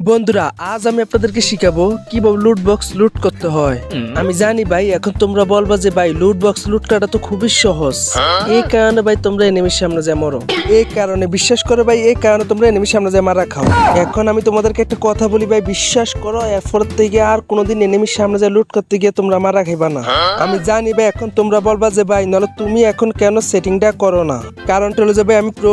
বন্ধুরা আজ আমি আপনাদেরকে শিখাবো কিভাবে লুট বক্স লুট করতে হয়। আমি জানি ভাই এখন তোমরা বলবা যে ভাই লুট বক্স লুট করাটা তো খুবই সহজ, এই কারণে ভাই তোমরা এনিমির সামনে যায় মরো, এই কারণে বিশ্বাস করো ভাই, এই কারণে তোমরা এনিমির সামনে যায় মারা খাও। এখন আমি তোমাদেরকে একটা কথা বলি ভাই, বিশ্বাস করো এরপর থেকে আর কোনোদিন এনিমির সামনে যায় লুট করতে গিয়ে তোমরা মারা খাইবা না। আমি জানি ভাই এখন তোমরা বলবা যে ভাই নাহলে তুমি এখন কেন সেটিংটা করো না, কারণটা হলো যে ভাই আমি প্রো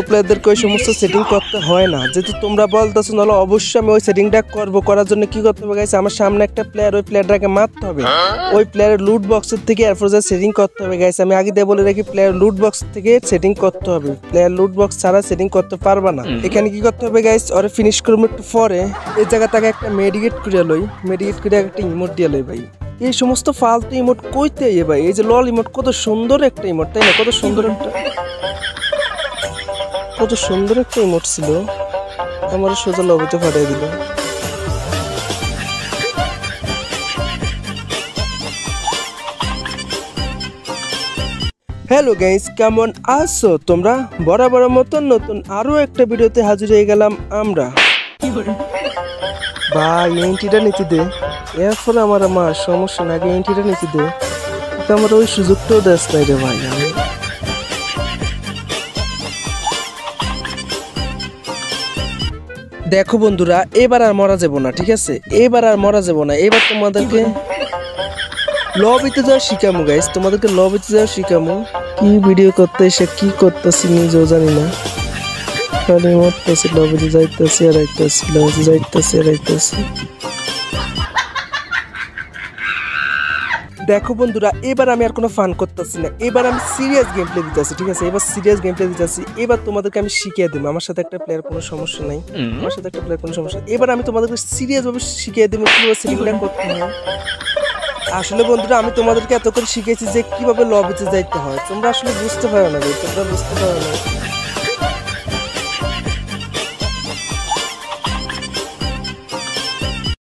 প্লেয়ারদেরকে ওই সমস্ত সেটিং করতে হয় না, যেহেতু তোমরা বলতেছো নাহলে অবশ্যই আমি ওই সেটিংটা করবো। করার জন্য কি করতে হবে গাইস, আমার সামনে একটা প্লেয়ার, ওই প্লেয়ারটাকে মারতে হবে, ওই প্লেয়ারের লুট বক্সের থেকে এরপর যা সেটিং করতে হবে গাইস। আমি আগে দিয়ে বলে রাখি প্লেয়ার লুট বক্স থেকে সেটিং করতে হবে, প্লেয়ার লুট বক্স ছাড়া সেটিং করতে পারবা না। এখানে কি করতে হবে গাইস, ওরে ফিনিশ করবো একটু পরে এই জায়গাটাকে একটা মেডিকেট করে লই, মেডিকেট করে একটা ইমোট দিয়ে লই ভাই। এই সমস্ত ফালতু ইমোট কইতে ভাই, এই যে লল ইমোট কত সুন্দর একটা ইমোট তাই না, কত সুন্দর একটা ইমোট ছিল, আমার সোজা লবিতে ফাটাই দিল। হ্যালো গাইস, কেমন আছো তোমরা? বরাবর মতন নতুন আরো একটা ভিডিওতে হাজির হয়ে গেলাম আমরা। ভাই এন্ট্রিটা নিতে দে, এর ফলে আমার সমস্যা না, আগে এন্ট্রিটা নিতে দে, আমার ওই সুযোগটাও দেশ নাই রে ভাই। দেখো বন্ধুরা এবার আর মরা যাবো না, ঠিক আছে, এবার আর মরা যাবো না, এবার তোমাদেরকে লবিতে যাওয়া শিখামো গাইস, তোমাদেরকে লবিতে যাওয়া শিখামো। কি ভিডিও করতে এসে কি করতেছি নিজেও জানি না, খালি মরতেছি, লবিতে যাইতেছি আর আইতেছি, লবিতে যাইতেছি আর আইতেছি। দেখো বন্ধুরা এবার আমি আর কোনো ফান করতেছি না, এবার আমি সিরিয়াস গেম প্লে দিতেছি, ঠিক আছে, এবার সিরিয়াস গেম প্লে দিতেছি। এবার তোমাদেরকে আমি শিখিয়ে দেবো, আমার সাথে একটা প্লেয়ার কোনো সমস্যা নাই, আমার সাথে একটা প্লেয়ার কোনো সমস্যা, এবার আমি তোমাদেরকে সিরিয়াস ভাবে শিখিয়ে দেবো কিভাবে সেটিংটা করতে হয়। আসলে বন্ধুরা আমি তোমাদেরকে এত করে শিখেছি যে কিভাবে লবিতে যাইতে হয়, তোমরা আসলে বুঝতে পারো না, তোমরা বুঝতে পারো না।